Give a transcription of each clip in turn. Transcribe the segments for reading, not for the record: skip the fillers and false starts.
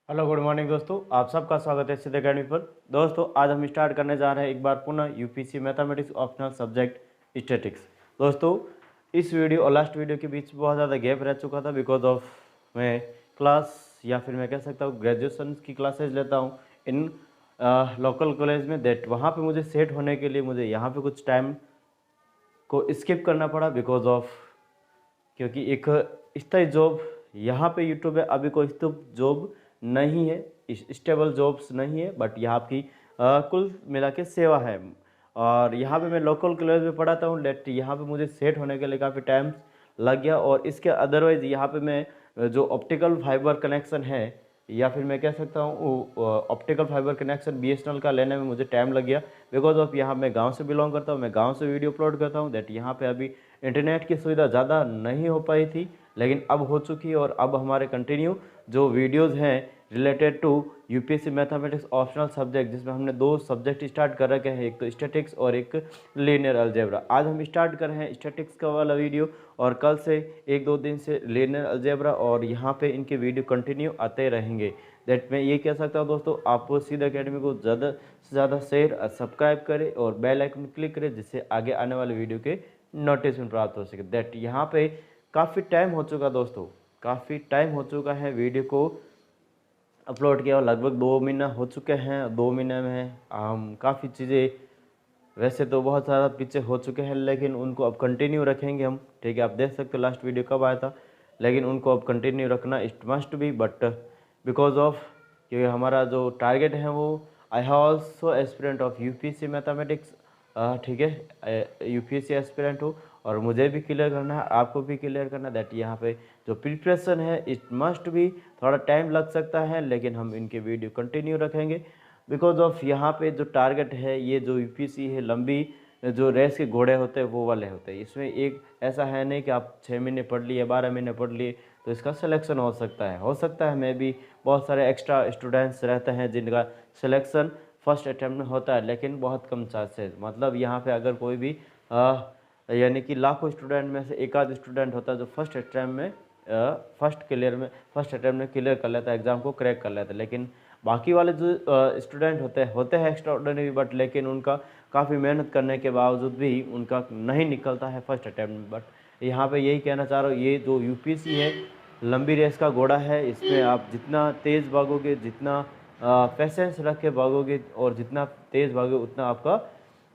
Hello good morning दोस्तों, आप सबका स्वागत है सिद्ध अकेडमी पर। दोस्तों आज हम स्टार्ट करने जा रहे हैं एक बार पुनः UPC mathematics optional subject statics. दोस्तों इस वीडियो और लास्ट वीडियो के बीच बहुत ज़्यादा गैप रह चुका था बिकॉज ऑफ मैं क्लास या फिर मैं कह सकता हूँ ग्रेजुएशन की क्लासेज लेता हूँ इन लोकल कॉलेज में। दैट वहाँ पे मुझे सेट होने के लिए मुझे यहाँ पे कुछ टाइम को स्किप करना पड़ा बिकॉज ऑफ क्योंकि एक स्थायी जॉब यहाँ पे यूट्यूब है, अभी कोई स्थायी जॉब नहीं है, स्टेबल जॉब्स नहीं है, बट यहाँ की कुल मिला के सेवा है। और यहाँ पे मैं लोकल कॉलेज में पढ़ाता हूँ, लेट यहाँ पे मुझे सेट होने के लिए काफ़ी टाइम लग गया। और इसके अदरवाइज यहाँ पे मैं जो ऑप्टिकल फाइबर कनेक्शन है या फिर मैं कह सकता हूँ ऑप्टिकल फाइबर कनेक्शन बीएसएनएल का लेने में मुझे टाइम लग गया बिकॉज ऑफ यहाँ मैं गांव से बिलोंग करता हूँ, मैं गांव से वीडियो अपलोड करता हूँ। दैट यहाँ पे अभी इंटरनेट की सुविधा ज़्यादा नहीं हो पाई थी, लेकिन अब हो चुकी है। और अब हमारे कंटिन्यू जो वीडियोस हैं related to UPSC mathematics optional subject, जिसमें हमने दो सब्जेक्ट स्टार्ट कर रखे हैं, एक तो स्टैटिक्स और एक लीनियर अलजेब्रा। आज हम स्टार्ट कर रहे हैं स्टैटिक्स का वाला वीडियो और कल से एक दो दिन से लीनियर अलजेब्रा, और यहाँ पे इनके वीडियो कंटिन्यू आते रहेंगे। दैट मैं ये कह सकता हूँ दोस्तों, आप सीध अकेडमी को ज़्यादा से ज़्यादा शेयर सब्सक्राइब करें और बेल आइकन क्लिक करें जिससे आगे आने वाले वीडियो के नोटिफिकेशन प्राप्त हो सके। दैट यहाँ पे काफ़ी टाइम हो चुका दोस्तों, काफ़ी टाइम हो चुका है वीडियो को अपलोड किया और लगभग 2 महीना हो चुके हैं। 2 महीने में हम काफ़ी चीज़ें वैसे तो बहुत सारा पीछे हो चुके हैं, लेकिन उनको अब कंटिन्यू रखेंगे हम। ठीक है, आप देख सकते हो लास्ट वीडियो कब आया था, लेकिन उनको अब कंटिन्यू रखना it must be. But because of क्योंकि हमारा जो टारगेट है वो I have also aspirant of UPSC mathematics. ठीक है, यूपीएससी एस्पिरेंट हो और मुझे भी क्लियर करना है, आपको भी क्लियर करना है। दैट यहाँ पे जो प्रिपरेशन है इट मस्ट भी, थोड़ा टाइम लग सकता है लेकिन हम इनके वीडियो कंटिन्यू रखेंगे बिकॉज ऑफ यहाँ पे जो टारगेट है, ये जो यूपीएससी है लंबी जो रेस के घोड़े होते हैं वो वाले होते हैं। इसमें एक ऐसा है नहीं कि आप 6 महीने पढ़ लिए 12 महीने पढ़ लिए तो इसका सिलेक्शन हो सकता है मैं भी बहुत सारे एक्स्ट्रा स्टूडेंट्स रहते हैं जिनका सिलेक्शन फर्स्ट अटैम्प्ट में होता है, लेकिन बहुत कम चांसेस। मतलब यहाँ पे अगर कोई भी यानी कि लाखों स्टूडेंट में से एक आध स्टूडेंट होता है जो फर्स्ट अटैम्प्ट में फर्स्ट अटैम्प्ट में क्लियर कर लेता है, एग्ज़ाम को क्रैक कर लेता है। लेकिन बाकी वाले जो स्टूडेंट होते हैं एक्स्ट्रा ऑर्डिनरी, बट लेकिन उनका काफ़ी मेहनत करने के बावजूद भी उनका नहीं निकलता है फर्स्ट अटैम्प्ट में। बट यहाँ पे यही कहना चाह रहा हूँ, ये जो यूपीएससी है लंबी रेस का घोड़ा है। इसमें आप जितना तेज़ भागोगे, जितना पेशेंस रख के भागोगे और जितना तेज़ भागोगे उतना आपका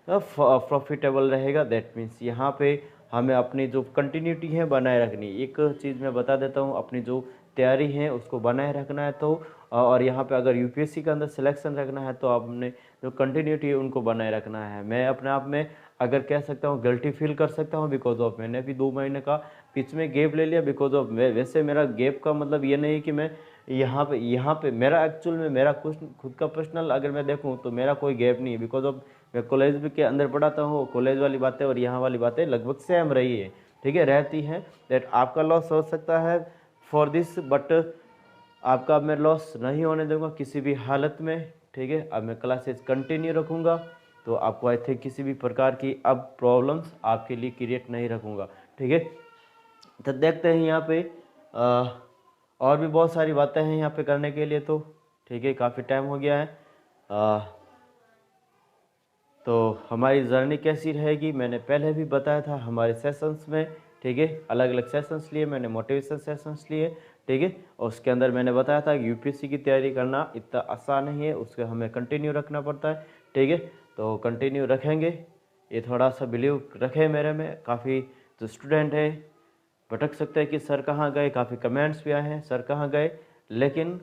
प्रॉफिटेबल रहेगा। दैट मीन्स यहाँ पे हमें अपनी जो कंटिन्यूटी है बनाए रखनी। एक चीज़ मैं बता देता हूँ, अपनी जो तैयारी है उसको बनाए रखना है तो और यहाँ पे अगर यूपीएससी के अंदर सिलेक्शन रखना है तो आपने जो कंटिन्यूटी है उनको बनाए रखना है। मैं अपने आप में अगर कह सकता हूँ गिल्टी फील कर सकता हूँ बिकॉज ऑफ मैंने भी 2 महीने का बीच में गैप ले लिया बिकॉज ऑफ वैसे मेरा गैप का मतलब ये नहीं कि मैं यहाँ पे मेरा एक्चुअल में मेरा कुछ खुद का पर्सनल अगर मैं देखूँ तो मेरा कोई गैप नहीं है बिकॉज ऑफ मैं कॉलेज के अंदर पढ़ाता हूँ। कॉलेज वाली बातें और यहाँ वाली बातें लगभग सेम रही है, ठीक है, रहती हैं। दैट आपका लॉस हो सकता है फॉर दिस, बट आपका मैं लॉस नहीं होने दूंगा किसी भी हालत में। ठीक है, अब मैं क्लासेस कंटिन्यू रखूँगा तो आपको आई थिंक किसी भी प्रकार की अब प्रॉब्लम्स आपके लिए क्रिएट नहीं रखूँगा। ठीक है, तो देखते हैं यहाँ पे और भी बहुत सारी बातें हैं यहाँ पे करने के लिए। तो ठीक है, काफ़ी टाइम हो गया है। तो हमारी जर्नी कैसी रहेगी मैंने पहले भी बताया था हमारे सेशंस में। ठीक है, अलग अलग सेशंस लिए मैंने, मोटिवेशन सेशंस लिए। ठीक है, और उसके अंदर मैंने बताया था कि यूपीएससी की तैयारी करना इतना आसान नहीं है, उसके हमें कंटिन्यू रखना पड़ता है। ठीक है, तो कंटिन्यू रखेंगे, ये थोड़ा सा बिलीव रखें मेरे में। काफ़ी जो स्टूडेंट है भटक सकते हैं कि सर कहाँ गए, काफ़ी कमेंट्स भी आए हैं सर कहाँ गए। लेकिन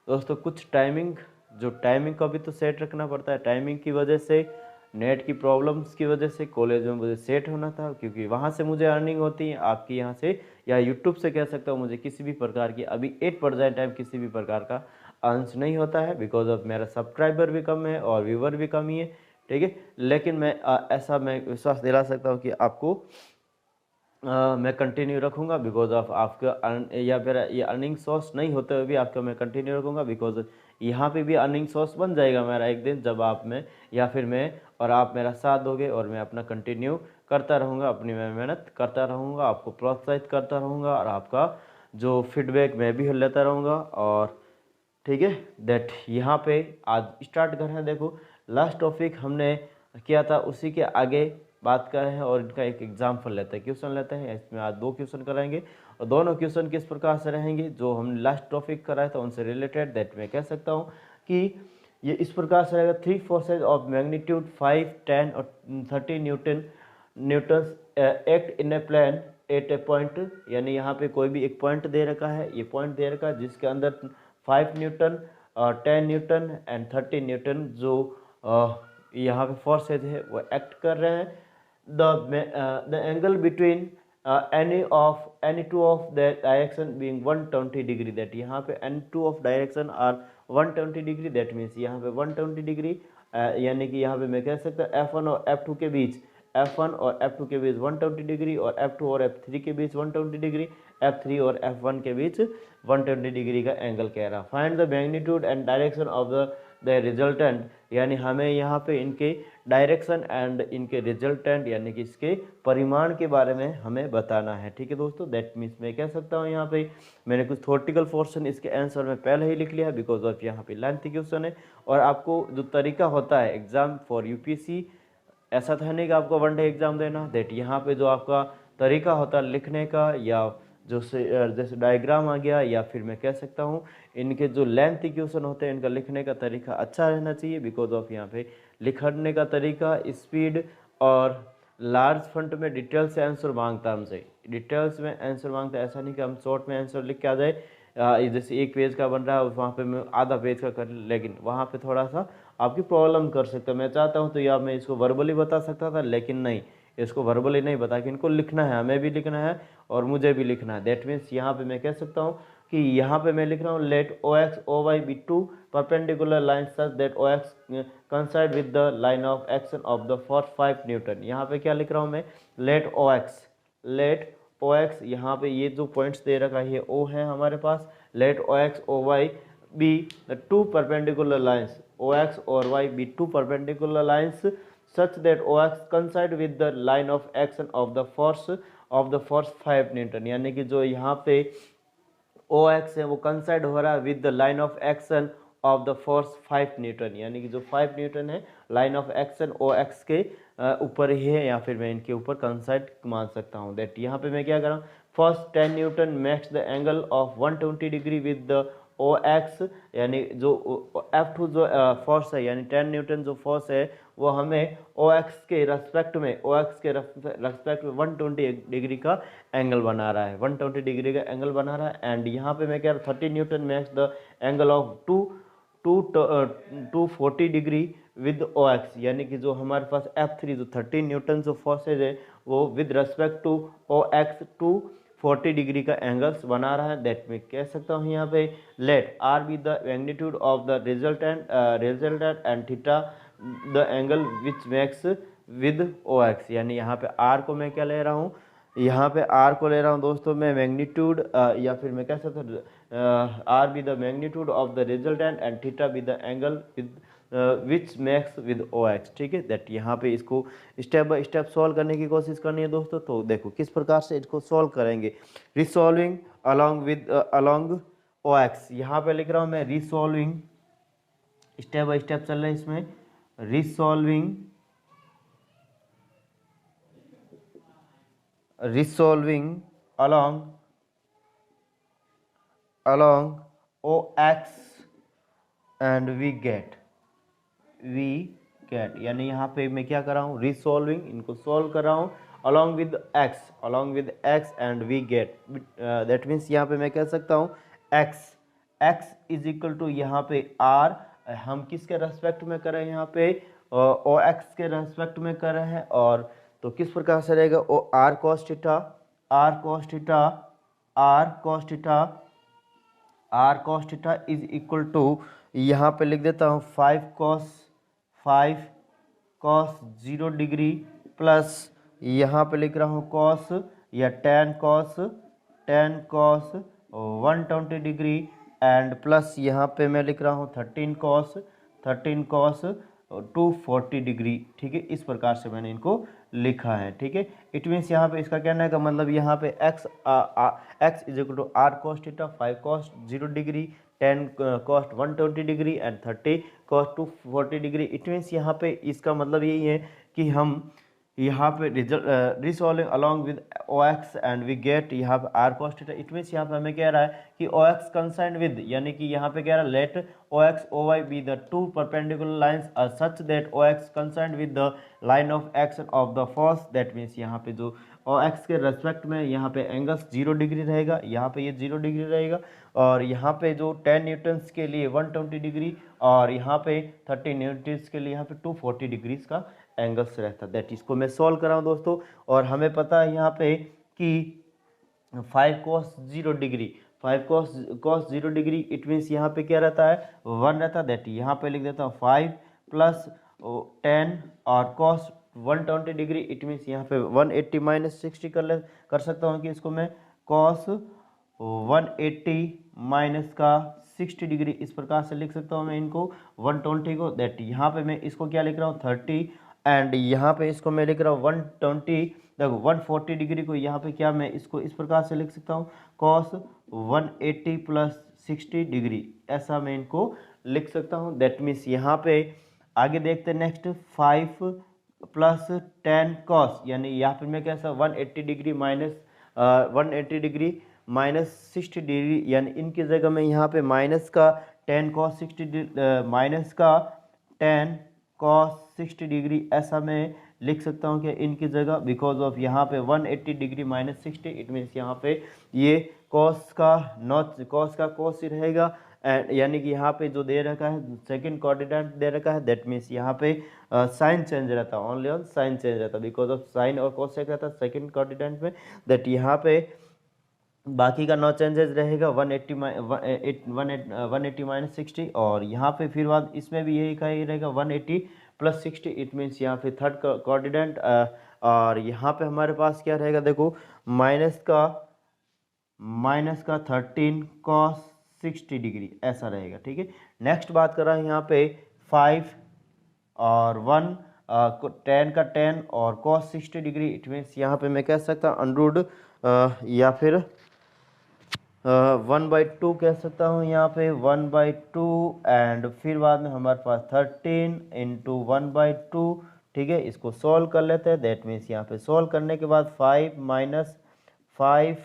दोस्तों कुछ टाइमिंग को भी तो सेट रखना पड़ता है। टाइमिंग की वजह से, नेट की प्रॉब्लम्स की वजह से कॉलेज में मुझे सेट होना था क्योंकि वहाँ से मुझे अर्निंग होती है, आपकी यहाँ से या यूट्यूब से कह सकता हूँ मुझे किसी भी प्रकार की अभी 8% टाइम किसी भी प्रकार का अर्न्स नहीं होता है बिकॉज ऑफ मेरा सब्सक्राइबर भी कम है और व्यूवर भी कम ही है। ठीक है, लेकिन मैं ऐसा मैं विश्वास दिला सकता हूँ कि आपको मैं कंटिन्यू रखूँगा बिकॉज ऑफ आपका या फिर ये अर्निंग सोर्स नहीं होते हुए भी आपका मैं कंटिन्यू रखूँगा बिकॉज यहाँ पे भी अर्निंग सोर्स बन जाएगा मेरा एक दिन, जब आप में या फिर मैं और आप मेरा साथ दोगे और मैं अपना कंटिन्यू करता रहूँगा, अपनी मैं मेहनत करता रहूँगा, आपको प्रोत्साहित करता रहूँगा और आपका जो फीडबैक मैं भी लेता रहूँगा। और ठीक है। दैट यहाँ पे आज स्टार्ट कर रहे हैं। देखो लास्ट टॉपिक हमने किया था, उसी के आगे बात कर रहे हैं और इनका एक एग्जाम्पल लेते हैं, क्वेश्चन लेते हैं। इसमें आज 2 क्वेश्चन कराएंगे और दोनों क्वेश्चन किस प्रकार से रहेंगे, जो हमने लास्ट टॉपिक कराया था उनसे रिलेटेड। दैट मैं कह सकता हूँ कि ये इस प्रकार से रहेगा। 3 फोर्सेज ऑफ मैग्नीट्यूड 5, 10 और 30 newtons act in a plane at a point, यानी यहाँ पे कोई भी एक पॉइंट दे रखा है, ये पॉइंट दे रखा है जिसके अंदर 5 न्यूटन, 10 न्यूटन एंड 30 न्यूटन जो यहाँ पे फोर्सेज है वो एक्ट कर रहे हैं। The angle between any two of the direction being 120 degree, that यहाँ पे any two of direction are 120 degree, that means यहाँ पे 120 डिग्री, यानी कि यहाँ पे मैं कह सकता हूँ F1 और F2 के बीच, F1 और F2 के बीच 120 डिग्री और F2 और F3 के बीच 120 डिग्री, F3 और F1 के बीच 120 डिग्री का एंगल कह रहा। Find the magnitude and direction of the resultant, यानी हमें यहाँ पे इनके डायरेक्शन एंड इनके रिजल्टेंट यानी कि इसके परिमाण के बारे में हमें बताना है। ठीक है दोस्तों, दैट मीन्स मैं कह सकता हूँ यहाँ पे मैंने कुछ थ्योरेटिकल पोर्शन इसके आंसर में पहले ही लिख लिया है, बिकॉज ऑफ यहाँ पे लेंथी क्वेश्चन है। और आपको जो तरीका होता है एग्जाम फॉर यूपीएससी, ऐसा था नहीं कि आपको 1 डे एग्जाम देना, दैट यहाँ पे जो आपका तरीका होता है लिखने का, या जो जैसे डायग्राम आ गया, या फिर मैं कह सकता हूँ इनके जो लेंथ क्वेश्चन होते हैं इनका लिखने का तरीका अच्छा रहना चाहिए, बिकॉज ऑफ यहाँ पे लिखने का तरीका, स्पीड और लार्ज फंट में डिटेल से आंसर मांगता है हमसे, डिटेल्स में आंसर मांगता है। ऐसा नहीं कि हम शॉर्ट में आंसर लिख के आ जाए, जैसे 1 पेज का बन रहा है वहाँ पे मैं आधा पेज का कर, लेकिन वहाँ पे थोड़ा सा आपकी प्रॉब्लम कर सकता है। मैं चाहता हूँ तो या मैं इसको वर्बली बता सकता था, लेकिन नहीं, इसको वर्बली नहीं बता कि इनको लिखना है, हमें भी लिखना है और मुझे भी लिखना है। दैट मीन्स यहाँ पे मैं कह सकता हूँ कि यहाँ पे मैं लिख रहा हूँ let O X O Y be 2 perpendicular line such that O X coincide with the line of action of the force 5 newton. यहाँ पे क्या लिख रहा हूँ मैं, लेट ओ एक्स, यहाँ पे ये जो पॉइंट्स दे रखा है ये ओ है हमारे पास, let O X O Y be the 2 perpendicular lines, O X और Y be 2 perpendicular lines such that OX coincide with the line of action of the force 5 Newton, यानी कि जो यहाँ पे OX है वो कंसाइड हो रहा है with the line of action of the force 5 Newton, यानी कि जो 5 न्यूटन है लाइन ऑफ एक्शन OX के ऊपर ही है, या फिर मैं इनके ऊपर कंसाइड मान सकता हूँ। दैट यहाँ पे मैं क्या कर रहा हूँ, first 10 newton makes the angle of 120 degree with the OX, यानी जो F2 जो फोर्स है यानी 10 न्यूटन जो फोर्स है वो हमें OX के रेस्पेक्ट में 120 डिग्री का एंगल बना रहा है, 120 डिग्री का एंगल बना रहा है। एंड यहाँ पे मैं कह रहा हूँ 30 Newton makes the angle of 240 degree with OX, यानी कि जो हमारे पास F3 जो 30 न्यूटन जो फोर्सेज है वो with respect to OX 240 degree का एंगल्स बना रहा है। दैट में कह सकता हूँ यहाँ पे let R be the magnitude of the resultant and theta the angle which makes with OX, यानी यहाँ पे आर को मैं क्या ले रहा हूँ, यहाँ पे आर को ले रहा हूँ दोस्तों मैं मैग्नीट्यूड, या फिर मैं कह सकता हूँ are be the magnitude of the resultant and theta be the angle with which makes with OX। ठीक है, दैट यहाँ पे इसको स्टेप बाय स्टेप सॉल्व करने की कोशिश करनी है दोस्तों। तो देखो किस प्रकार से इसको सॉल्व करेंगे, रिसॉल्विंग अलॉन्ग OX, यहाँ पे लिख रहा हूँ मैं रिसॉल्विंग, स्टेप बाय स्टेप चल रहा है इसमें, resolving along OX and we get, यानी यहाँ पे मैं क्या कर रहा हूँ, रिसॉल्विंग इनको सॉल्व कर रहा हूँ along with x and we get, that means यहाँ पे मैं कह सकता हूँ x इज इक्वल टू यहाँ पे r, हम किसके रेस्पेक्ट में कर रहे हैं यहाँ पे OX के रेस्पेक्ट में कर रहे हैं, और तो किस प्रकार से रहेगा ओ r cos theta is equal to, यहाँ पे लिख देता हूँ 5 cos 0 डिग्री प्लस यहाँ पे लिख रहा हूँ cos या tan cos 120 degree and plus यहाँ पे मैं लिख रहा हूँ 13 cos 240 डिग्री। ठीक है, इस प्रकार से मैंने इनको लिखा है। ठीक है, इट मीन्स यहाँ पे इसका कहने का मतलब यहाँ पे x is equal to r cos theta 5 cos 0 degree 10 cos 120 degree and 30 cos 240 degree. It means यहाँ पे इसका मतलब यही है कि हम यहाँ पे resolving along with O X and we get यहाँ पे R cos theta. It means यहाँ पे हमें कह रहा है कि ओ एक्स कंसाइंड विद, यानी कि यहाँ पे कह रहा है let O X O Y be the two perpendicular lines are such that O X coincide with the line of action of the first. That means यहाँ पे जो ओ एक्स के रेस्पेक्ट में यहाँ पे एंगल्स 0 डिग्री रहेगा, यहाँ पे ये 0 डिग्री रहेगा, और यहाँ पे जो 10 न्यूटन्स के लिए 120 डिग्री और यहाँ पे 30 न्यूटन्स के लिए यहाँ पे 240 डिग्रीज का एंगल्स रहता है। दैट इसको मैं सॉल्व कर रहा हूँ दोस्तों, और हमें पता है यहाँ पे कि 5 cos 0 degree, 5 cos 0 degree, it means यहाँ पे क्या रहता है 1 रहता है। दैट यहाँ पे लिख देता हूँ 5 प्लस 10 और cos 120 डिग्री, इट मीन्स यहाँ पे 180 माइनस 60 कर सकता हूँ कि इसको मैं cos 180 माइनस का 60 डिग्री इस प्रकार से लिख सकता हूँ मैं इनको 120 को। दैट यहाँ पे मैं इसको क्या लिख रहा हूँ 30 एंड यहाँ पे इसको मैं लिख रहा हूँ 120, देखो 140 डिग्री को यहाँ पे क्या मैं इसको इस प्रकार से लिख सकता हूँ cos 180 प्लस 60 डिग्री, ऐसा मैं इनको लिख सकता हूँ। दैट मीन्स यहाँ पे आगे देखते हैं नेक्स्ट 5 प्लस 10 cos, यानी यहाँ पे मैं कैसा 180 degree minus 180 degree minus 60 degree, यानी इनकी जगह में यहाँ पे माइनस का 10 cos 60 माइनस का 10 cos 60 डिग्री, ऐसा मैं लिख सकता हूँ कि इनकी जगह, बिकॉज ऑफ यहाँ पे 180 डिग्री माइनस 60, इट मीन्स यहाँ पे ये cos का नॉट cos का cos ही रहेगा, एंड यानी कि यहाँ पे जो दे रखा है सेकंड कोऑर्डिनेट दे रखा है, दैट मीन्स यहाँ पे साइन चेंज रहता है, ओनली ऑन साइन चेंज रहता है बिकॉज ऑफ साइन और कोसेक रहता है सेकंड कोऑर्डिनेट में। दैट यहाँ पे बाकी का नो चेंजेस रहेगा 180 माइनस 60, और यहाँ पे फिर बाद इसमें भी यही का ही रहेगा 180 प्लस 60, इट मीन्स यहाँ पे थर्ड कोऑर्डिनेट, और यहाँ पे हमारे पास क्या रहेगा देखो माइनस का 13 cos 60 डिग्री, ऐसा रहेगा। ठीक है, नेक्स्ट बात कर रहा है यहाँ पे 5 और 1 10 का 10 और cos 60 डिग्री, इट मीन्स यहाँ पे मैं कह सकता हूँ अंडरूड या फिर 1/2 कह सकता हूँ, यहाँ पे 1/2 एंड फिर बाद में हमारे पास 13 इंटू 1/2। ठीक है, इसको सॉल्व कर लेते हैं। दैट मीन्स यहाँ पे सॉल्व करने के बाद 5 माइनस 5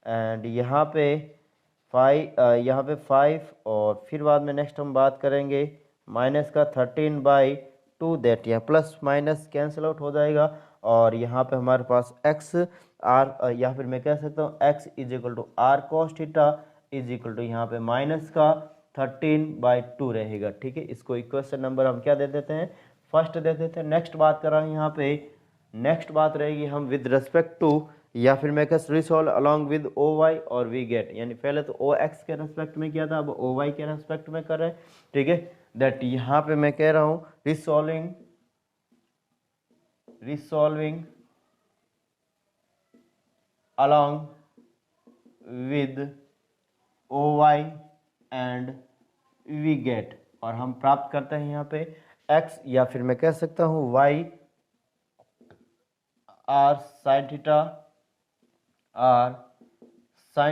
एंड यहाँ पे 5 और फिर बाद में नेक्स्ट हम बात करेंगे माइनस का 13/2, दैट यहाँ प्लस माइनस कैंसिल आउट हो जाएगा, और यहाँ पे हमारे पास x आर, या फिर मैं कह सकता हूँ x is equal to R cos theta is equal to यहाँ पे माइनस का 13/2 रहेगा। ठीक है, इसको इक्वेशन नंबर हम क्या दे देते हैं फर्स्ट दे देते हैं। नेक्स्ट बात कर रहा हूँ यहाँ पे, नेक्स्ट बात रहेगी हम विद रेस्पेक्ट टू, या फिर मैं कह resolve along with O Y और वी गेट, यानी पहले तो ओ एक्स के रेस्पेक्ट में किया था, अब ओ वाई के रेस्पेक्ट में कर रहे हैं। ठीक है, दैट यहाँ पे मैं कह रहा हूँ resolving along with OY and we get, और हम प्राप्त करते हैं यहाँ पे x, या फिर मैं कह सकता हूँ y r sin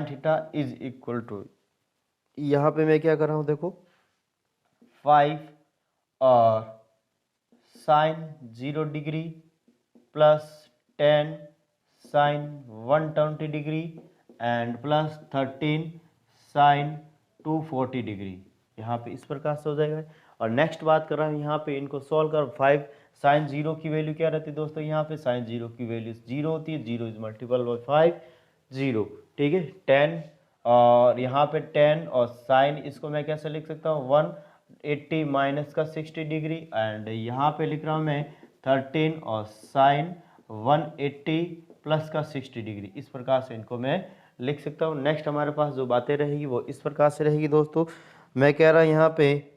theta is equal to, यहाँ पे मैं क्या कर रहा हूँ देखो 5 और sin 0 degree plus 10 sin 120 degree and plus 13 sin 240 degree, यहाँ पे इस प्रकार से हो जाएगा। और नेक्स्ट बात कर रहा हूँ यहाँ पे इनको सॉल्व कर 5 sin 0 की वैल्यू क्या रहती है दोस्तों, यहाँ पे sin 0 की वैल्यू 0 होती है, 0 इज मल्टीपल बाई 5 0। ठीक है, 10 और यहाँ पे 10 और sin इसको मैं कैसे लिख सकता हूँ 180 माइनस का 60 डिग्री, एंड यहाँ पे लिख रहा हूँ मैं 13 और sin 180 प्लस का 60 डिग्री, इस प्रकार से इनको मैं लिख सकता हूँ। नेक्स्ट हमारे पास जो बातें रहेगी वो इस प्रकार से रहेगी दोस्तों। मैं कह रहा हूँ यहाँ पे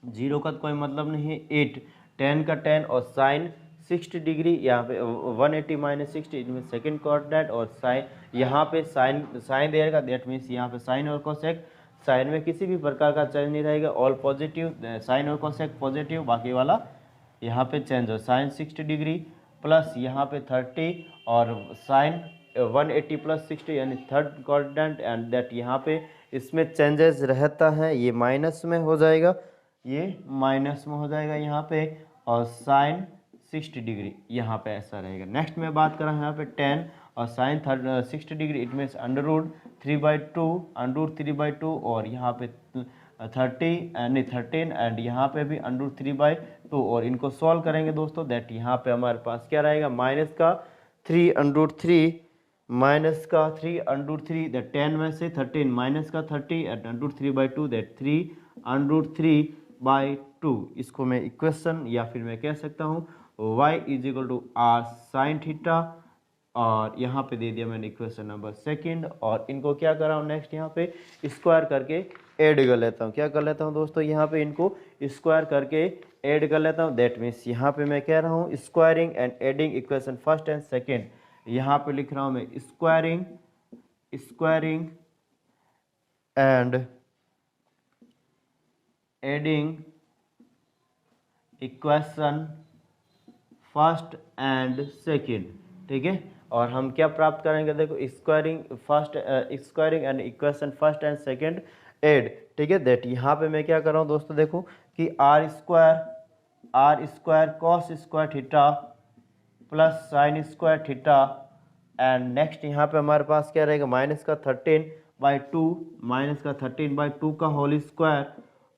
0 का कोई मतलब नहीं है, 8 10 का 10 और साइन 60 डिग्री, यहाँ पे 180 माइनस 60 इनमें सेकेंड कोऑर्डिनेट, और साइन यहाँ पे साइन देगा, दैट मीन्स यहाँ पे साइन और कोसेक, साइन में किसी भी प्रकार का चेंज नहीं रहेगा, ऑल पॉजिटिव, साइन और कोसेक पॉजिटिव, बाकी वाला यहाँ पे चेंज हो, साइन 60 डिग्री प्लस यहाँ पे 30 और साइन 180 प्लस 60 यानी थर्ड कोऑर्डिनेट, एंड दैट यहाँ पे इसमें चेंजेस रहता है, ये माइनस में हो जाएगा, ये माइनस में हो जाएगा यहाँ पे, और साइन 60 डिग्री यहाँ पे ऐसा रहेगा। नेक्स्ट में बात कर रहा हूँ यहाँ पे 10 और sine 60 degree, it means under root 3/2, under root 3/2, और यहाँ पे 13 एंड यहाँ पे भी अंडर रूट 3/2, और इनको सॉल्व करेंगे दोस्तों, दैट यहाँ पे हमारे पास क्या रहेगा, माइनस का 3 अंडर रूट 3, माइनस का 3 अंडर रूट 3, दैट 10 में से 13 माइनस का 30 and under root 3/2, that 3 under root 3/2। इसको मैं इक्वेशन या फिर मैं कह सकता हूँ y is equal to R sine theta, और यहाँ पे दे दिया मैंने इक्वेशन नंबर सेकंड, और इनको क्या कर रहा हूँ नेक्स्ट यहाँ पे स्क्वायर करके ऐड कर लेता हूँ। क्या कर लेता हूँ दोस्तों, यहाँ पे इनको स्क्वायर करके ऐड कर लेता हूँ। दैट मीन्स यहाँ पे मैं कह रहा हूँ squaring and adding equation first and second, यहाँ पे लिख रहा हूँ मैं squaring and adding equation first and second, ठीक है। और हम क्या प्राप्त करेंगे, देखो squaring and equation first and second add, ठीक है। दैट यहाँ पे मैं क्या कर रहा हूँ दोस्तों, देखो कि R square cos square theta plus sine square theta, and next यहाँ पे हमारे पास क्या रहेगा, माइनस का 13/2 का होल स्क्वायर,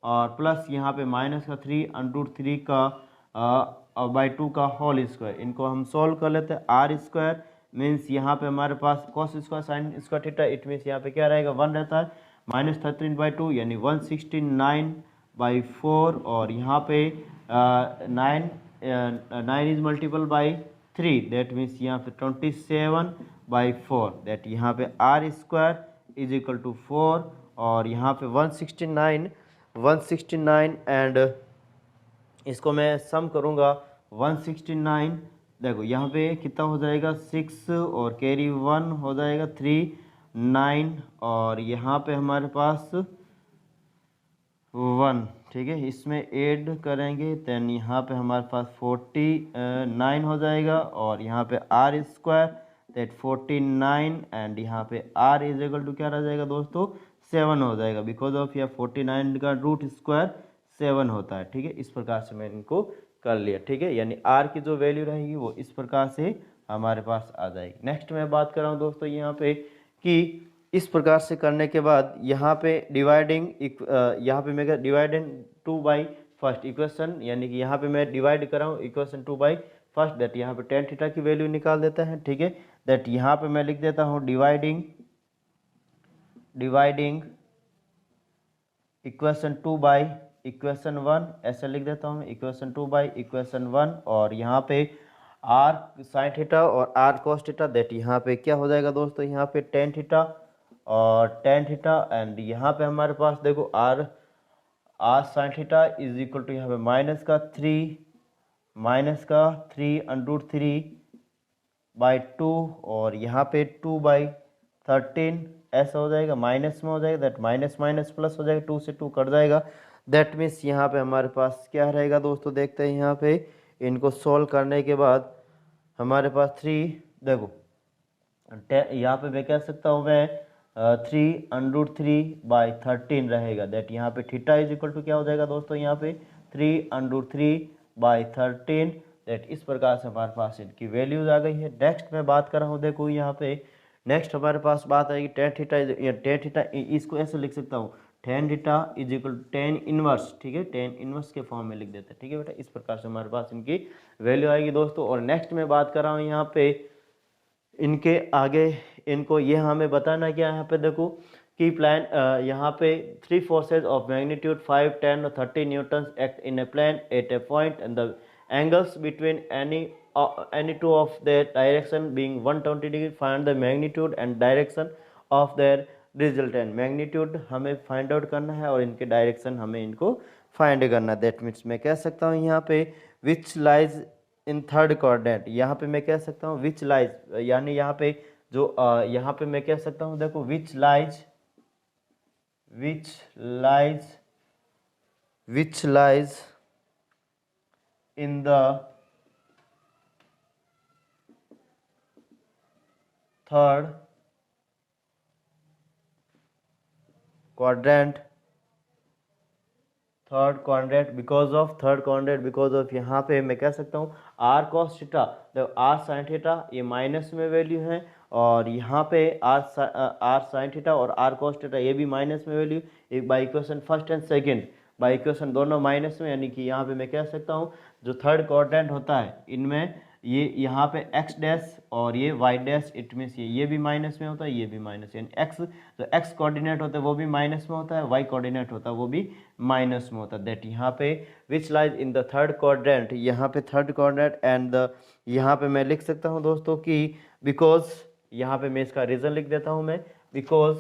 और प्लस यहाँ पे माइनस का 3 अंडर रूट 3 का बाई 2 का होल स्क्वायर। इनको हम सॉल्व कर लेते हैं। आर स्क्वायर मीन्स यहाँ पे हमारे पास cos square sine square theta, it means यहाँ पे क्या रहेगा 1 रहता है, माइनस 13/2 यानी 169/4, और यहाँ पे 9 is multiple by 3, that means यहाँ पे 27/4, दैट यहाँ पे R square is equal to 4, और यहाँ पे 169 एंड इसको मैं सम करूँगा 169, देखो यहाँ पे कितना हो जाएगा 6 और कैरी 1 हो जाएगा 3 9, और यहाँ पे हमारे पास 1, ठीक है। इसमें ऐड करेंगे देन यहाँ पे हमारे पास 49 हो जाएगा, और यहाँ पे आर स्क्वायर दैट 49, एंड यहाँ पे आर इज इक्वल टू क्या रह जाएगा दोस्तों 7 हो जाएगा, बिकॉज ऑफ यह 49 का रूट स्क्वायर 7 होता है, ठीक है। इस प्रकार से मैंने इनको कर लिया, ठीक है, यानी आर की जो वैल्यू रहेगी वो इस प्रकार से हमारे पास आ जाएगी। नेक्स्ट मैं बात कर रहा हूँ दोस्तों यहाँ पे कि इस प्रकार से करने के बाद यहाँ पे डिवाइडिंग यहाँ पे मैं डिवाइडेड 2 बाई फर्स्ट इक्वेशन, यानी कि यहाँ पे मैं डिवाइड कर रहा हूँ इक्वेशन 2 बाई फर्स्ट, दैट यहाँ पे टेन थीटा की वैल्यू निकाल देता है, ठीक है। दैट यहाँ पे मैं लिख देता हूँ डिवाइडिंग इक्वेशन 2 बाई इक्वेशन 1, ऐसा लिख देता हूँ इक्वेशन 2 बाई इक्वेशन 1, और यहाँ पे आर साइन थीटा और आर कॉस थीटा, दैट यहाँ पे क्या हो जाएगा दोस्तों, यहाँ पे टेन थीटा और टेन थीटा, एंड यहाँ पे हमारे पास देखो R sine theta is equal to यहाँ पे माइनस का 3 अंडर रूट 3/2, और यहाँ पे 2/13 ऐसा हो जाएगा, माइनस में हो जाएगा, दैट माइनस माइनस प्लस हो जाएगा, 2 से 2 कट जाएगा। दैट मीन्स यहाँ पे हमारे पास क्या रहेगा दोस्तों, देखते हैं यहाँ पे इनको सॉल्व करने के बाद हमारे पास 3, देखो यहाँ पे मैं कह सकता हूँ मैं 3 अंडर रूट 3/13 रहेगा, दैट यहाँ पे थीटा इज इक्वल टू क्या हो जाएगा दोस्तों, यहाँ पे 3 अंडर रूट 3/13, दैट इस प्रकार से हमारे पास इनकी वैल्यूज आ गई है। नेक्स्ट मैं बात कर रहा हूँ, देखो यहाँ पे नेक्स्ट हमारे पास बात आएगी टेन थीटा, इसको ऐसे लिख सकता हूँ tan theta is equal to tan inverse, ठीक है, टेन इनवर्स के फॉर्म में लिख देते हैं, ठीक है बेटा। इस प्रकार से हमारे पास इनकी वैल्यू आएगी दोस्तों। और नेक्स्ट मैं बात कर रहा हूँ यहाँ पे इनके आगे, इनको ये हमें बताना क्या है, यहाँ पे देखो कि प्लान यहाँ पे 3 फोर्सेज ऑफ मैग्नीट्यूड 5, 10 और 30 newton act in a plane at a point and the angles between any two of their direction being 120 degree, find the magnitude and direction of their resultant। Magnitude हमें find out करना है और इनके direction हमें इनको find करना है। That means मैं कह सकता हूँ यहाँ पे विच लाइज इन थर्ड कोऑर्डिनेट, यहाँ पे मैं कह सकता हूँ विच लाइज, यानी यहाँ पे जो यहाँ पे मैं कह सकता हूँ देखो which lies in the third quadrant, third quadrant, because of यहाँ पे मैं कह सकता हूँ R cos theta, R sine theta ये माइनस में वैल्यू है, और यहाँ पे आर साइन थीटा और आर कॉस थीटा ये भी माइनस में वैल्यू, एक by equation first and second, by equation दोनों माइनस में, यानी कि यहाँ पे मैं कह सकता हूँ जो थर्ड क्वाड्रेंट होता है इनमें ये यहाँ पे एक्स डैश और ये वाई डैश, इट मीन्स ये भी माइनस में होता है, ये भी माइनस, यानी एक्स जो एक्स कोऑर्डिनेट होता है वो भी माइनस में होता है, वाई कोऑर्डिनेट होता है वो भी माइनस में होता है। दैट यहाँ पे विच lies in the third quadrant, यहाँ पे थर्ड क्वाड्रेंट एंड द, यहाँ पे मैं लिख सकता हूँ दोस्तों कि बिकॉज, यहाँ पे मैं इसका रीजन लिख देता हूँ मैं, बिकॉज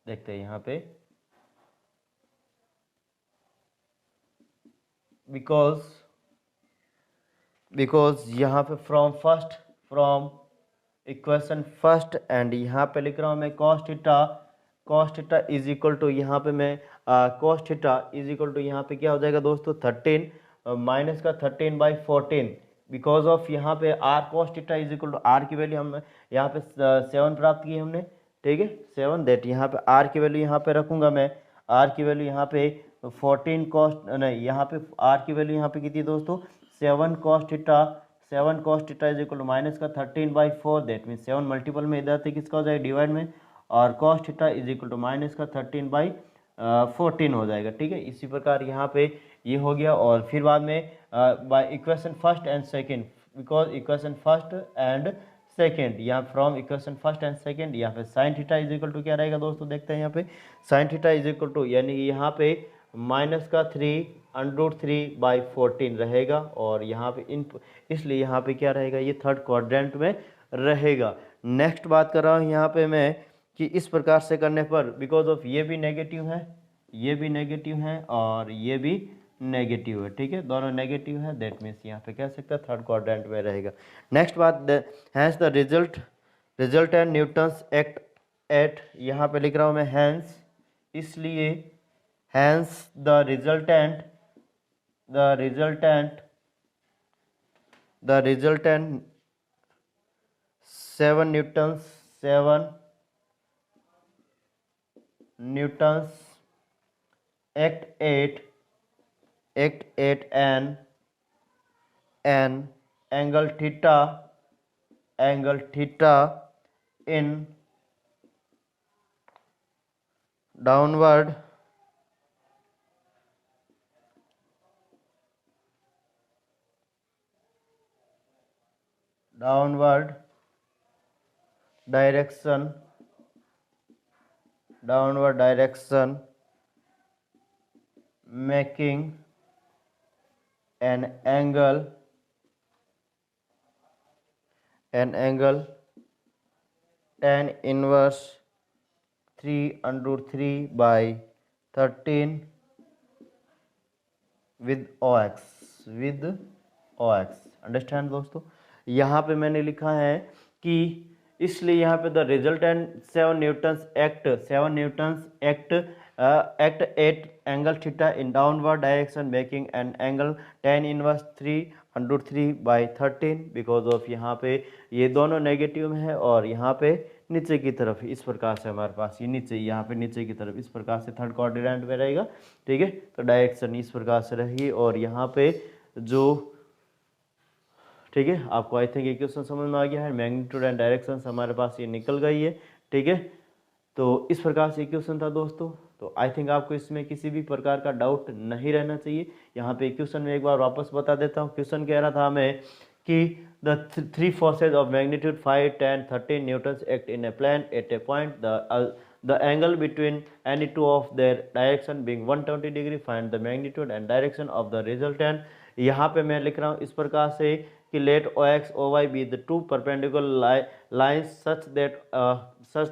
देखते हैं यहाँ पे, बिकॉज यहाँ पे फ्रॉम इक्वेशन फर्स्ट, एंड यहाँ पे लिख रहा हूँ मैं cos theta is equal to, यहाँ पे मैं cos theta is equal to, यहाँ पे क्या हो जाएगा दोस्तों 13 माइनस का 13/14, बिकॉज ऑफ यहाँ पे R cos theta is equal to, R की वैल्यू हम यहाँ पे 7 प्राप्त की हमने, ठीक है 7, दैट यहाँ पे आर की वैल्यू यहाँ पे रखूँगा मैं, आर की वैल्यू यहाँ पे 14 कॉस, नहीं यहाँ पे आर की वैल्यू यहाँ पे कितनी दोस्तों 7 cos theta is equal to minus का 13/4, दैट मीन 7 मल्टीपल में इधर से किसका हो जाएगा डिवाइड में, और cos theta is equal to minus का 13/14 हो जाएगा, ठीक है। इसी प्रकार यहाँ पे ये हो गया, और फिर बाद में by equation first and second, because equation first and second, यहाँ from equation first and second, यहाँ पे sine theta is equal to क्या रहेगा दोस्तों, देखते हैं यहाँ पे sine theta is equal to, यानी कि यहाँ पे माइनस का 3√3/14 रहेगा, और यहाँ पे इसलिए यहाँ पे क्या रहेगा, ये थर्ड क्वाड्रेंट में रहेगा। नेक्स्ट बात कर रहा हूँ यहाँ पे मैं कि इस प्रकार से करने पर, बिकॉज ऑफ ये भी नेगेटिव है, ये भी नेगेटिव है और ये भी नेगेटिव है, ठीक है दोनों नेगेटिव है, दैट मीन्स यहाँ पे कह सकते हैं थर्ड क्वाड्रेंट में रहेगा। नेक्स्ट बात, hence the result and newtons act at, यहाँ पे लिख रहा हूँ मैं हैंस, इसलिए hence the resultant 7 newtons act at an angle theta in downward direction making an angle tan inverse 3√3/13 with OX। Understand दोस्तों, यहाँ पे मैंने लिखा है कि इसलिए यहाँ पे the resultant 7 Newton's act eight angle theta in downward direction making an angle tan inverse 3√3/13, because of यहाँ पे ये दोनों नेगेटिव में है, और यहाँ पे नीचे की तरफ इस प्रकार से हमारे पास ये नीचे, यहाँ पे नीचे की तरफ इस प्रकार से थर्ड क्वाड्रेंट में रहेगा, ठीक है। तो डायरेक्शन इस प्रकार से रहेगी, और यहाँ पे जो, ठीक है आपको आई थिंक ये क्वेश्चन समझ में आ गया है, मैग्नीट्यूड एंड डायरेक्शन हमारे पास ये निकल गई है, ठीक है। तो इस प्रकार से क्वेश्चन था दोस्तों, तो आई थिंक आपको इसमें किसी भी प्रकार का डाउट नहीं रहना चाहिए। यहाँ पे क्वेश्चन में एक बार वापस बता देता हूँ, क्वेश्चन कह रहा था हमें कि the 3 forces of magnitude 5, 10, 13 newtons act in a plane at a point, the angle between any two of their direction being 120 degree, find the magnitude and direction of the resultant। यहाँ पे मैं लिख रहा हूँ इस प्रकार से कि let OX OY be the two perpendicular lines such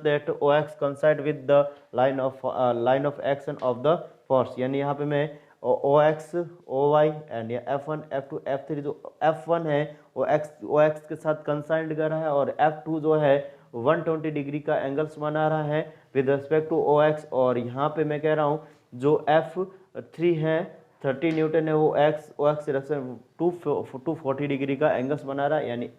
that OX coincide with the line of action of the force, यानी यहाँ पे मैं OX OY and F1 F2 F3, जो F1 है वो OX के साथ कंसाइंड कर रहा है, और F2 जो है 120 डिग्री का एंगल्स बना रहा है विद रिस्पेक्ट टू OX, और यहाँ पे मैं कह रहा हूँ जो F3 है 30 न्यूटन है वो OX से 240 डिग्री का एंगल्स बना रहा है, यानी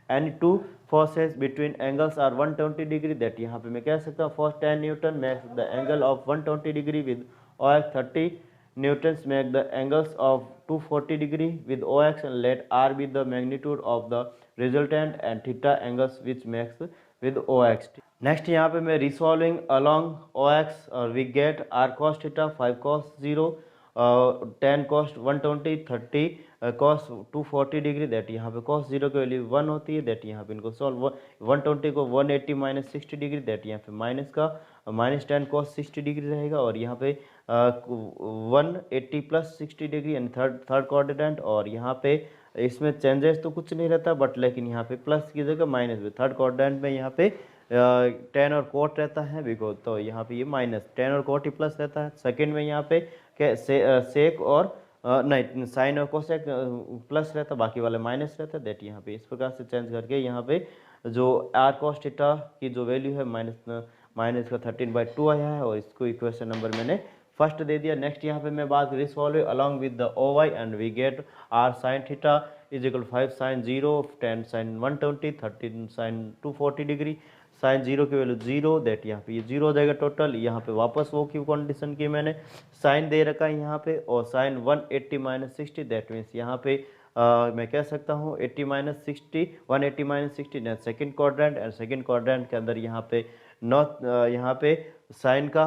any two forces between angles are 120 degree, that यहाँ पे मैं कह सकता हूँ first 10 newton makes the angle of 120 degree with OX 30 newtons make the angles of 240 degree with OX, and let R be the magnitude of the resultant and theta angles which makes with OX. Next यहाँ पे मैं resolving along OX और we get R cos theta 5 cos 0 10 cos 120 30 cos 240 degree, that यहाँ पे cos 0 की value 1 होती है, that यहाँ पे इनको सॉल्व 120 को 180 माइनस 60 डिग्री, दैट यहाँ पे माइनस का -10 cos 60 डिग्री रहेगा, और यहाँ पे 180 प्लस 60 डिग्री यानी थर्ड कोऑर्डिनेट, और यहाँ पे इसमें चेंजेस तो कुछ नहीं रहता बट लेकिन यहाँ पे प्लस की जगह माइनस में, थर्ड कोऑर्डिनेट में यहाँ पे टेन और कोट रहता है बिकॉज, तो यहाँ पे ये माइनस 10 और कोट ही प्लस रहता है। सेकंड में यहाँ पे सेक और नहीं साइन और कोसेक प्लस रहता, बाकी वाले माइनस रहता है, दैट यहाँ पे इस प्रकार से चेंज करके यहाँ पे जो आर कॉस थीटा की जो वैल्यू है माइनस का 13/2 आया है, और इसको इक्वेशन नंबर मैंने फर्स्ट दे दिया। नेक्स्ट यहाँ पे मैं बात करी solve along with the O Y and we get R sine theta is equal 5 sine 0 10 sine 120 13 sine 240 degree, sine 0 की वैल्यू 0, दैट यहाँ पे ये 0 हो जाएगा टोटल। यहाँ पे वापस वो की कंडीशन की मैंने साइन दे रखा है यहाँ पे, और साइन 180 माइनस 60, दैट मीन्स यहाँ पे मैं कह सकता हूँ 80 minus 60 180 minus 60 second quadrant, and second quadrant के अंदर यहाँ पे नॉट यहाँ पे साइन का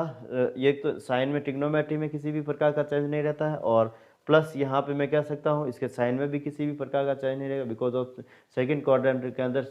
ये तो साइन में ट्रिग्नोमेट्री में किसी भी प्रकार का चेंज नहीं रहता है, और प्लस यहाँ पे मैं कह सकता हूँ इसके साइन में भी किसी भी प्रकार का चेंज नहीं रहेगा बिकॉज ऑफ सेकंड क्वाड्रेंट के अंदर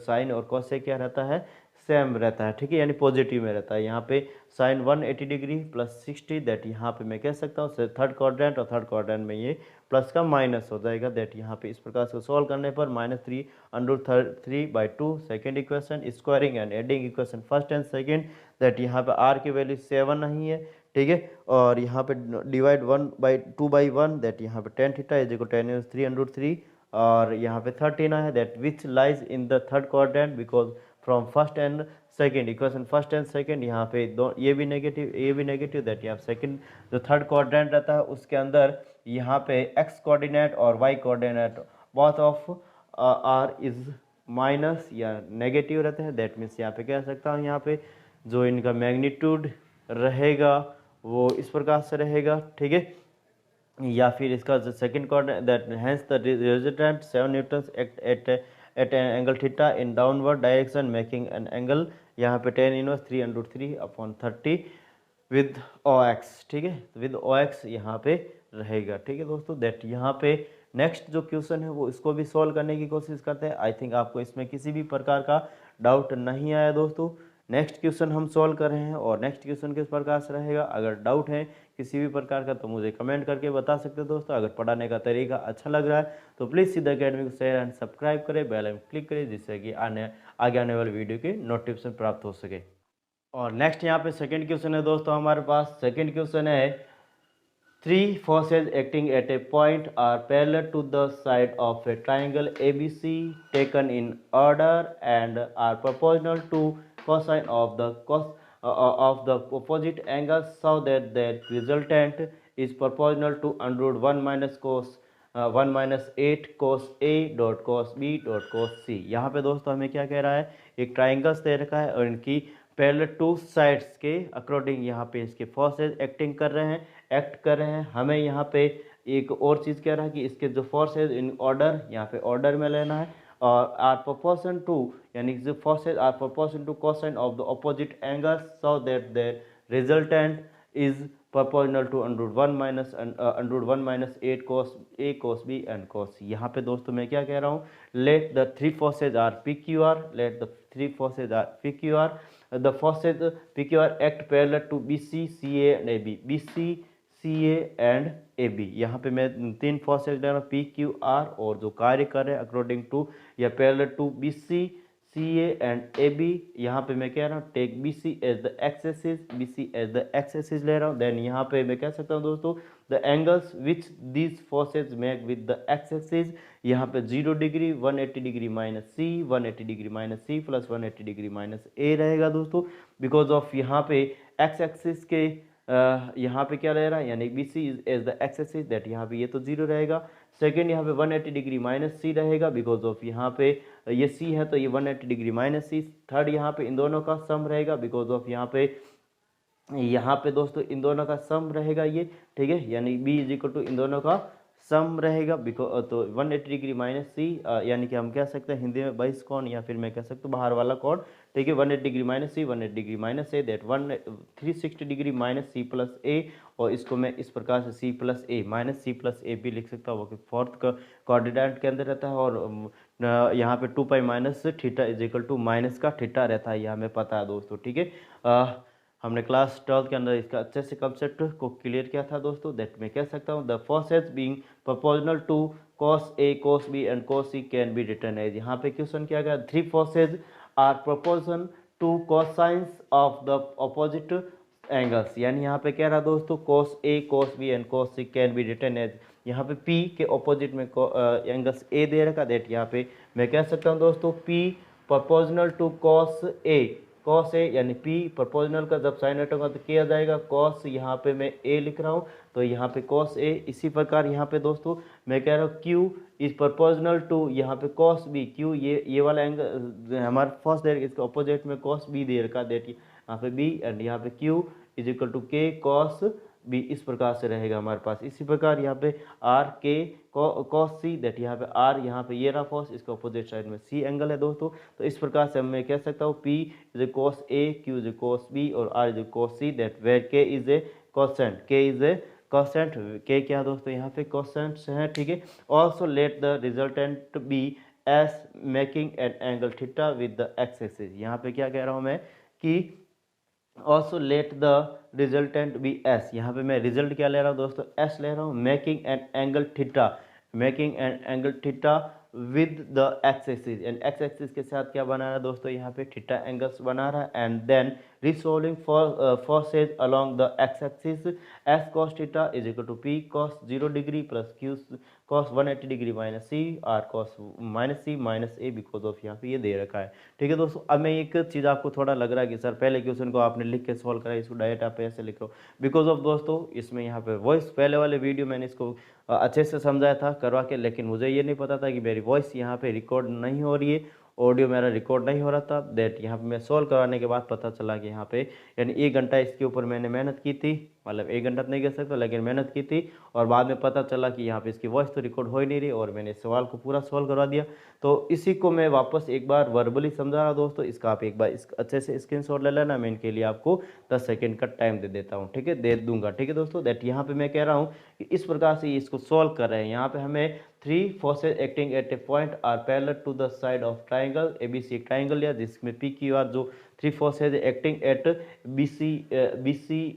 साइन और कॉसेक क्या रहता है सेम रहता है, ठीक है, यानी पॉजिटिव में रहता है। यहाँ पे साइन 180 डिग्री प्लस 60, दैट यहाँ पे मैं कह सकता हूँ थर्ड क्वाड्रेंट, और थर्ड क्वाड्रेंट में ये प्लस का माइनस हो जाएगा, दैट यहाँ पे इस प्रकार से सॉल्व करने पर -3√3/2 second equation, squaring and adding equation first and second, that यहाँ पे आर की वैल्यू 7 नहीं है, ठीक है, और यहाँ पे डिवाइड 1/2/1, दैट यहाँ पे टेन थीटा इज इक्वल 10⁻³ और यहाँ पे 13 है, that which lies in the third quadrant because from first and second equation first and second, यहाँ पे दो ये भी नेगेटिव दैट यहाँ सेकेंड जो थर्ड क्वाड्रेंट रहता है उसके अंदर यहाँ पे एक्स कोऑर्डिनेट और Y coordinate both of R is minus या नेगेटिव रहते हैं, दैट मीन्स यहाँ पे कह सकता हूँ यहाँ पे जो इनका मैग्नीट्यूड रहेगा वो इस प्रकार से रहेगा, ठीक है, या फिर इसका second coordinate that hence the resultant 7 newton at an angle theta in downward direction making an angle यहाँ पे 10⁻³ विद OX, ठीक है, विद OX यहाँ पे रहेगा, ठीक है दोस्तों, दैट यहाँ पे नेक्स्ट जो क्वेश्चन है वो इसको भी सॉल्व करने की कोशिश करते हैं। आई थिंक आपको इसमें किसी भी प्रकार का डाउट नहीं आया दोस्तों। नेक्स्ट क्वेश्चन हम सॉल्व कर रहे हैं, और नेक्स्ट क्वेश्चन किस प्रकार से रहेगा, अगर डाउट है किसी भी प्रकार का तो मुझे कमेंट करके बता सकते हो दोस्तों। अगर पढ़ाने का तरीका अच्छा लग रहा है तो प्लीज़ सीधा अकेडमी को शेयर एंड सब्सक्राइब करें, बेल आइकन क्लिक करें जिससे कि आगे आने वाले वीडियो की नोटिफिकेशन प्राप्त हो सके। और नेक्स्ट यहाँ पे सेकंड क्वेश्चन है दोस्तों हमारे पास। सेकंड क्वेश्चन है 3 forces acting at a point are parallel to the side of a triangle ABC taken in order and are proportional to cosine of the opposite angles so that the resultant is proportional to √1 minus cos 1 minus 8 cos A dot cos B dot cos C। यहाँ पे दोस्तों हमें क्या कह रहा है, एक triangles दे रखा है और इनकी पैरेलल टू साइड्स के अकॉर्डिंग यहाँ पे इसके फोर्सेज एक्ट कर रहे हैं। हमें यहाँ पे एक और चीज़ कह रहा है कि इसके जो फोर्सेज इन ऑर्डर यहाँ पे ऑर्डर में लेना है, और आर प्रोपोर्शन टू यानी जो forces are proportion to cosine of the opposite angles so that the resultant is proportional to √1 minus 8 cos A cos B and cos C। यहाँ पे दोस्तों मैं क्या कह रहा हूँ, let the three forces are PQR, let the three forces are PQR, the forces PQR act parallel to BC CA and AB, BC CA and AB। यहाँ पे मैं तीन फोर्सेज ले रहा हूँ PQR और जो कार्य कर रहे हैं अकॉर्डिंग टू या parallel to BC CA and AB। यहाँ पे मैं कह रहा हूँ take BC as the axis ले रहा हूँ। देन यहाँ पे मैं कह सकता हूँ दोस्तों the angles which this forces make with the axes, यहाँ पे 0 degree 180 degree minus C 180 degree minus C plus 180 degree minus A रहेगा दोस्तों, बिकॉज ऑफ यहाँ पे एक्स एक्सिस के यहाँ पे क्या रह रहा है, यानी B C is as the x axis, that यहाँ पे ये तो 0 रहेगा। सेकेंड यहाँ पे 180 डिग्री माइनस सी रहेगा, बिकॉज ऑफ यहाँ पे ये सी है तो ये 180 डिग्री माइनस सी। थर्ड यहाँ पे इन दोनों का सम रहेगा, बिकॉज ऑफ यहाँ पे दोस्तों इन दोनों का सम रहेगा ये, ठीक है, यानी b इज इक्वल टू इन दोनों का सम रहेगा। बिकॉज तो 180 डिग्री माइनस सी, यानी कि हम कह सकते हैं हिंदी में बहिष कोण, या फिर मैं कह सकता हूँ बाहर वाला कोण, ठीक है। 180 degree minus C, 180 degree minus A, that 360 degree minus C plus A, और इसको मैं इस प्रकार से C plus A minus C plus A भी लिख सकता हूँ, फोर्थ का कोऑर्डिनेट के अंदर रहता है। और यहाँ पे 2 pi minus theta is equal to minus का थीटा रहता है, ये हमें पता है दोस्तों, ठीक है। हमने क्लास 12 के अंदर इसका अच्छे से कंसेप्ट को क्लियर किया था दोस्तों, दैट मैं कह सकता हूँ the forces being proportional to cos A cos B and cos C can be written as, यहाँ पे क्वेश्चन किया गया 3 forces are proportion to cosines of the opposite angles, यानी यहाँ पे कह रहा दोस्तों cos A cos B and cos C can be written as, यहाँ पे P के ऑपोजिट में एंगल्स A दे रखा, दैट यहाँ पे मैं कह सकता हूँ दोस्तों P प्रोपोर्शनल टू कॉस ए, यानी P प्रोपोर्शनल का जब साइन हटेगा तो क्या आ जाएगा कॉस, यहाँ पे मैं A लिख रहा हूँ तो यहाँ पे कॉस A। इसी प्रकार यहाँ पे दोस्तों मैं कह रहा हूँ Q इज प्रोपोर्शनल टू यहाँ पे कॉस B, Q ये वाला एंगल हमारा फर्स्ट दे, इसके ऑपोजिट में कॉस B दे रखा, दैट यहाँ पे B एंड यहाँ पे Q is equal to K cos B, इस प्रकार से रहेगा हमारे पास। इसी प्रकार यहाँ पे R K cos C, that यहाँ पे R यहाँ पे ये रहा फोर्स, इसके अपोजिट साइड में C एंगल है दोस्तों। तो इस प्रकार से मैं कह सकता हूँ P is a cos A, Q is a cos B और R is a cos C, that where K is a constant, K is a constant, K क्या दोस्तों यहाँ पे कॉन्स्टेंट्स हैं, ठीक है। Also let the resultant be S making an angle theta with the x axis, यहाँ पे क्या कह रहा हूँ मैं कि also let the resultant be S, यहाँ पे मैं रिजल्ट क्या ले रहा हूँ दोस्तों एस ले रहा हूँ, making an angle theta, making an angle theta with the x axis, and x axis के साथ क्या बना रहा है दोस्तों यहाँ पे थीटा एंगल्स बना रहा है। And then resolving forces along the x axis, S cos theta is equal to P cos 0 degree plus Q cos 180 degree minus C, R cos minus C minus A, because of यहाँ पे ये दे रखा है, ठीक है दोस्तों। अब मैं एक चीज़ आपको थोड़ा लग रहा है कि सर पहले क्वेश्चन को आपने लिख के सॉल्व करा, इसको डायरेक्ट आप ऐसे लिख रहे हो, बिकॉज ऑफ दोस्तों इसमें यहाँ पे वॉइस पहले वाले वीडियो मैंने इसको अच्छे से समझाया था करवा के, लेकिन मुझे ये नहीं पता था कि मेरी वॉइस यहाँ पे रिकॉर्ड नहीं हो रही है, ऑडियो मेरा रिकॉर्ड नहीं हो रहा था, दैट यहाँ पे मैं सॉल्व करवाने के बाद पता चला कि यहाँ पे यानी 1 घंटा इसके ऊपर मैंने मेहनत की थी, मतलब 1 घंटा नहीं कह सकता लेकिन मेहनत की थी, और बाद में पता चला कि यहाँ पे इसकी वॉइस तो रिकॉर्ड हो ही नहीं रही, और मैंने सवाल को पूरा सॉल्व करवा दिया। तो इसी को मैं वापस एक बार वर्बली समझा रहा दोस्तों, इसका आप एक बार अच्छे से स्क्रीनशॉट ले लेना, मैं इनके लिए आपको 10 सेकेंड का टाइम दे देता हूँ, ठीक है, दे दूंगा, ठीक है दोस्तों। दैट यहाँ पे मैं कह रहा हूँ कि इस प्रकार से इसको सॉल्व कर रहे हैं, यहाँ पे हमें 3 forces acting at a point are parallel to the side of triangle ABC, एक ट्राइंगल लिया जिसमें PQR जो 3 forces acting at BC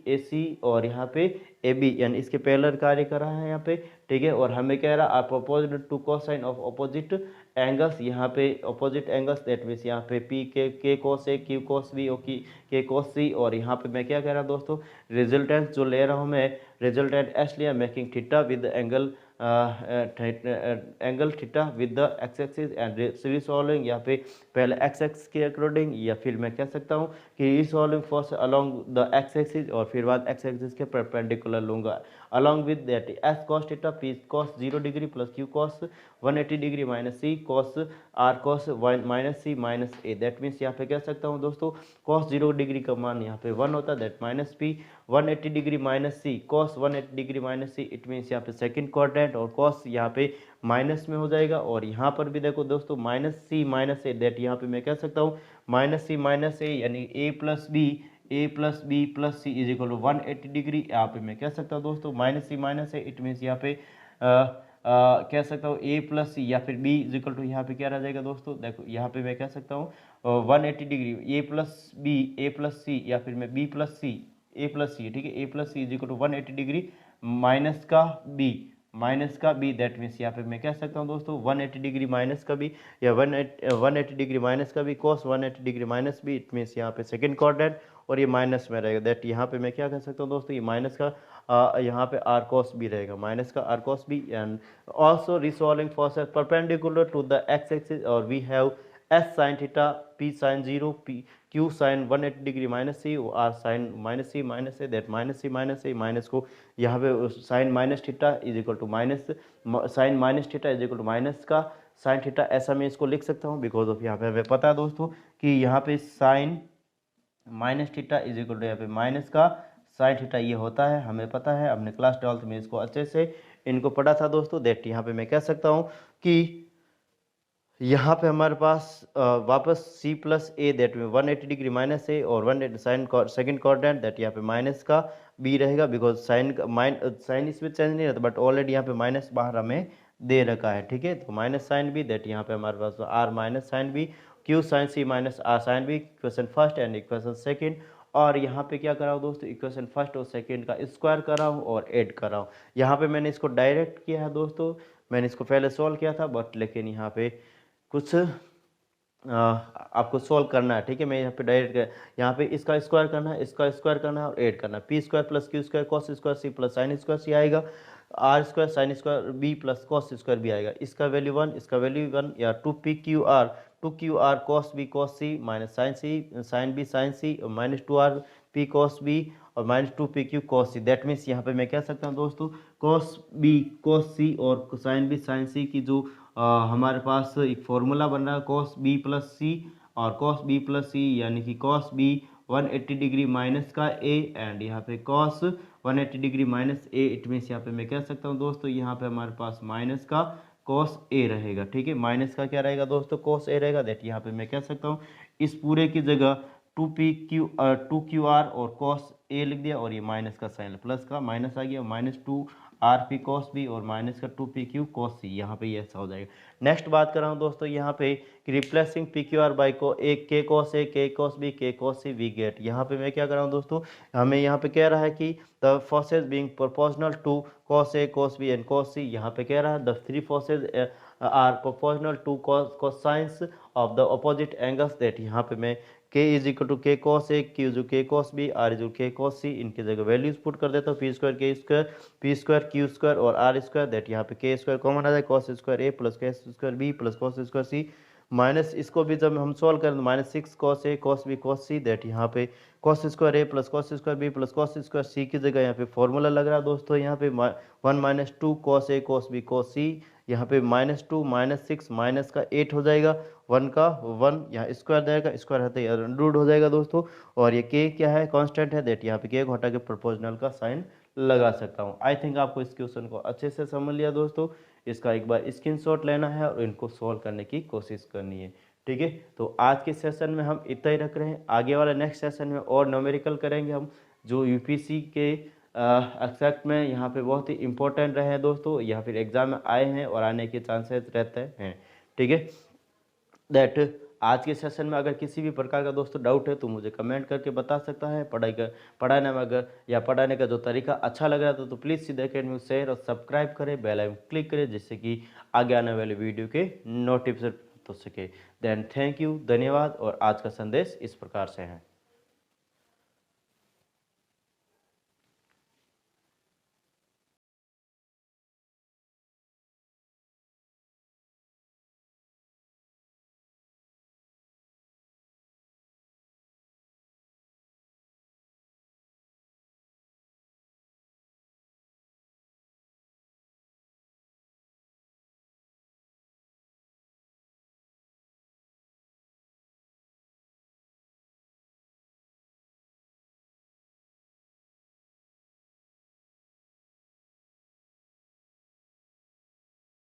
AC और यहाँ पे AB, यानी इसके पैरेलल कार्य कर रहा है यहाँ पे, ठीक है। और हमें कह रहा है आप opposite to cosine of opposite angles, यहाँ पे अपोजिट एंगल्स, दैट मीन्स यहाँ पे P K cos A Q cos B और K cos C, और यहाँ पे मैं क्या कह रहा हूँ दोस्तों रिजल्टेंट जो ले रहा हूँ मैं, रिजल्टेंट S लिया, making theta with angle theta with the x axis and resolving यहाँ पे पहले एक्स एक्सिस के अकॉर्डिंग, या फिर मैं कह सकता हूँ कि resolving force along the x axis, और फिर बाद एक्स एक्सिस के परपेंडिकुलर लूंगा, along with that S cos theta P cos 0 degree plus Q cos 180 degree minus C cos R cos minus C minus A, that means यहाँ पे कह सकता हूँ दोस्तों कॉस 0 डिग्री का मान यहाँ पे 1 होता है, that minus P 180 degree minus C cos 180 degree minus C, it means यहाँ पे सेकंड क्वाड्रेंट, और कॉस यहाँ पे माइनस में हो जाएगा, और यहाँ पर भी देखो दोस्तों minus C minus A, that यहाँ पे मैं कह सकता हूँ माइनस सी माइनस ए, यानी A plus B plus C is equal to 180 degree, यहाँ पे मैं कह सकता हूँ दोस्तों minus C minus A, it means यहाँ पे कह सकता हूँ ए प्लस सी या फिर बी इज इक्वल टू यहाँ पे क्या रह जाएगा दोस्तों, देखो यहाँ पे मैं कह सकता हूँ 180 डिग्री ए प्लस सी या फिर मैं B plus C A plus C, ठीक है, A plus C is equal to 180 degree minus का बी, दैट मीन्स यहाँ पे मैं कह सकता हूँ दोस्तों 180 डिग्री माइनस का बी या 180 डिग्री माइनस का B cos 180 degree minus B, it means यहाँ पे सेकंड क्वाड्रेंट और ये माइनस में रहेगा, दैट यहाँ पे मैं क्या कह सकता हूँ दोस्तों ये माइनस का यहाँ पे आर कॉस बी रहेगा, माइनस का R cos B, and also resolving forces perpendicular to the x axis, और we have S sine theta P sin 0, P Q sin 180 degree minus C, R sin minus C that minus C minus को यहाँ पे sine minus theta is equal to minus sine minus theta is equal to minus का sine theta, ऐसा मैं इसको लिख सकता हूँ बिकॉज ऑफ यहाँ पे हमें पता है दोस्तों कि यहाँ पे sine minus theta is equal to यहाँ पे माइनस का साइन थीटा ये होता है, हमें पता है, हमने क्लास 12th में इसको अच्छे से इनको पढ़ा था दोस्तों। दैट यहाँ पे मैं कह सकता हूँ कि यहाँ पे हमारे पास वापस c प्लस ए दैट में 180 डिग्री माइनस ए और 180 साइन सेकंड क्वाड्रेंट दैट यहाँ पे माइनस का b रहेगा बिकॉज साइन साइन इसमें चेंज नहीं रहता बट ऑलरेडी यहाँ पे माइनस बाहर हमें दे रखा है, ठीक है। तो माइनस साइन बी दैट यहाँ पे हमारे पास r minus sine B Q sine C minus R sine B, equation first and equation second. और यहाँ पे क्या कर रहा हूँ दोस्तों, इक्वेशन फर्स्ट और सेकेंड का स्क्वायर कर रहा हूँ और ऐड कर रहा हूँ। यहाँ पे मैंने इसको डायरेक्ट किया है दोस्तों, मैंने इसको पहले सॉल्व किया था बट लेकिन यहाँ पे कुछ आपको सॉल्व करना है, ठीक है। मैं यहाँ पे डायरेक्ट यहाँ पे इसका स्क्वायर करना है, इसका स्क्वायर करना है और ऐड करना है। P square plus Q square cos square C plus sine square C आएगा, R square sine square B plus cos square B आएगा। इसका वैल्यू 1, इसका वैल्यू 1 या 2 cos B cos C minus sine B sine C minus 2r P cos B और minus 2pq cos C. That means यहाँ पे मैं कह सकता हूँ दोस्तों कॉस बी कॉस सी और साइन बी साइन सी की जो हमारे पास एक फॉर्मूला बन रहा है कॉस बी प्लस सी और कॉस बी प्लस सी यानी कि कॉस बी 180 डिग्री माइनस का ए एंड यहाँ पे cos 180 degree minus A. It means यहाँ पे मैं कह सकता हूँ दोस्तों यहाँ पे हमारे पास माइनस का कॉस ए रहेगा, ठीक है। माइनस का क्या रहेगा दोस्तों, कॉस ए रहेगा। दैट यहाँ पे मैं कह सकता हूँ इस पूरे की जगह 2qr और कॉस ए लिख दिया और ये माइनस का साइन प्लस का माइनस आ गया माइनस 2rp कॉस बी और माइनस का 2pq कॉस सी, यहाँ पे ये ऐसा हो जाएगा। नेक्स्ट बात कर रहा हूँ दोस्तों यहाँ पे रिप्लेसिंग pqr बाई को एक k cos A k cos B k cos C we get. यहाँ पे मैं क्या कर रहा हूँ दोस्तों, हमें यहाँ पे कह रहा है कि the forces being proportional to cos A cos B and cos C. यहाँ पे कह रहा है the three forces are proportional to cosines of the opposite angles. That यहाँ पे मैं k is equal to k cos A, q is k cos B, r is k cos C, इनकी जगह वैल्यूज पुट कर देता हूँ P square q square और r square. That यहाँ पे k स्क्वायर कॉमन आ जाए cos square A plus k square B plus cos square C minus इसको भी जब हम सॉल्व करें तो minus 6 cos A cos B cos C. That यहाँ पे cos square A plus cos square B plus cos square C की जगह यहाँ पे फॉर्मूला लग रहा है दोस्तों यहाँ पे 1 minus 2 cos A cos B cos C. यहाँ पे -2 -6 माइनस का 8 हो जाएगा, 1 का 1 यहाँ स्क्वायर जाएगा, स्क्वायर रहते ही रूट हो जाएगा दोस्तों। और ये के क्या है, कांस्टेंट है। दैट यहाँ पे के को हटा के प्रोपोर्शनल का साइन लगा सकता हूँ। आई थिंक आपको इस क्वेश्चन को अच्छे से समझ लिया दोस्तों। इसका एक बार स्क्रीनशॉट लेना है और इनको सॉल्व करने की कोशिश करनी है, ठीक है। तो आज के सेशन में हम इतना ही रख रहे हैं, आगे वाले नेक्स्ट सेशन में और न्यूमेरिकल करेंगे हम जो यूपीएससी के एक्सेप्ट में यहाँ पे बहुत ही इंपॉर्टेंट रहे हैं दोस्तों, या फिर एग्जाम में आए हैं और आने के चांसेस रहते हैं, ठीक है। दैट आज के सेशन में अगर किसी भी प्रकार का दोस्तों डाउट है तो मुझे कमेंट करके बता सकता है। पढ़ाने में अगर या पढ़ाने का जो तरीका अच्छा लग रहा था तो प्लीज़ सीधे अकेडमी को शेयर और सब्सक्राइब करें, बेल आइकन क्लिक करें जिससे कि आगे आने वाले वीडियो के नोटिफिकेशन हो सके। देन थैंक यू, धन्यवाद। और आज का संदेश इस प्रकार से है।